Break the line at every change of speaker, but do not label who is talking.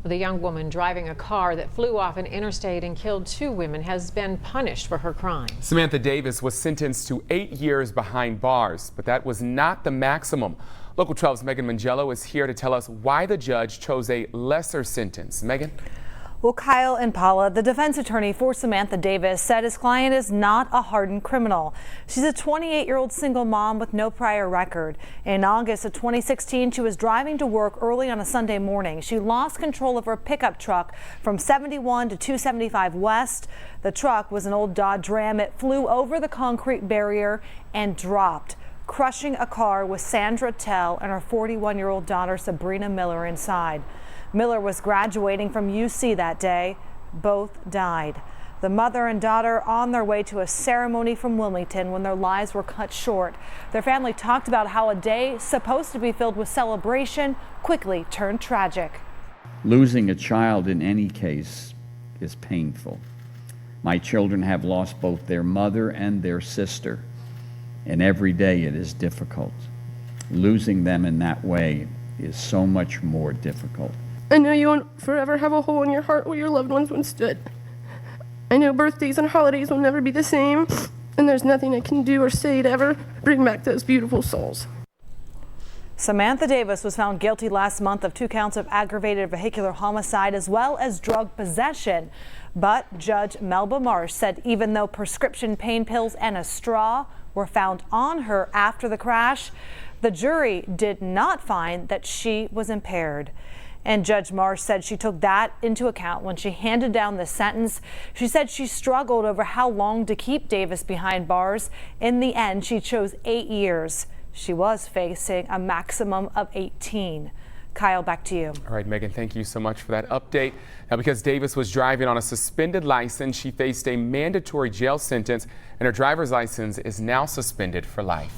The young woman driving a car that flew off an interstate and killed 2 women has been punished for her crime.
Samantha Davis was sentenced to 8 years behind bars, but that was not the maximum. Local 12's Megan Mangello is here to tell us why the judge chose a lesser sentence. Megan?
Well, Kyle and Paula, the defense attorney for Samantha Davis, said his client is not a hardened criminal. She's a 28-year-old single mom with no prior record. In August of 2016, she was driving to work early on a Sunday morning. She lost control of her pickup truck from 71 to 275 West. The truck was an old Dodge Ram. It flew over the concrete barrier and dropped, crushing a car with Sandra Tell and her 41-year-old daughter, Sabrina Miller, inside. Miller was graduating from UC that day. Both died. The mother and daughter on their way to a ceremony from Wilmington when their lives were cut short. Their family talked about how a day supposed to be filled with celebration quickly turned tragic.
Losing a child in any case is painful. My children have lost both their mother and their sister, and every day it is difficult. Losing them in that way is so much more difficult.
I know you won't forever have a hole in your heart where your loved ones once stood. I know birthdays and holidays will never be the same, and there's nothing I can do or say to ever bring back those beautiful souls.
Samantha Davis was found guilty last month of 2 counts of aggravated vehicular homicide as well as drug possession. But Judge Melba Marsh said even though prescription pain pills and a straw were found on her after the crash, the jury did not find that she was impaired. And Judge Marsh said she took that into account when she handed down the sentence. She said she struggled over how long to keep Davis behind bars. In the end, she chose 8 years. She was facing a maximum of 18. Kyle, back to you.
All right, Megan, thank you so much for that update. Now, because Davis was driving on a suspended license, she faced a mandatory jail sentence, and her driver's license is now suspended for life.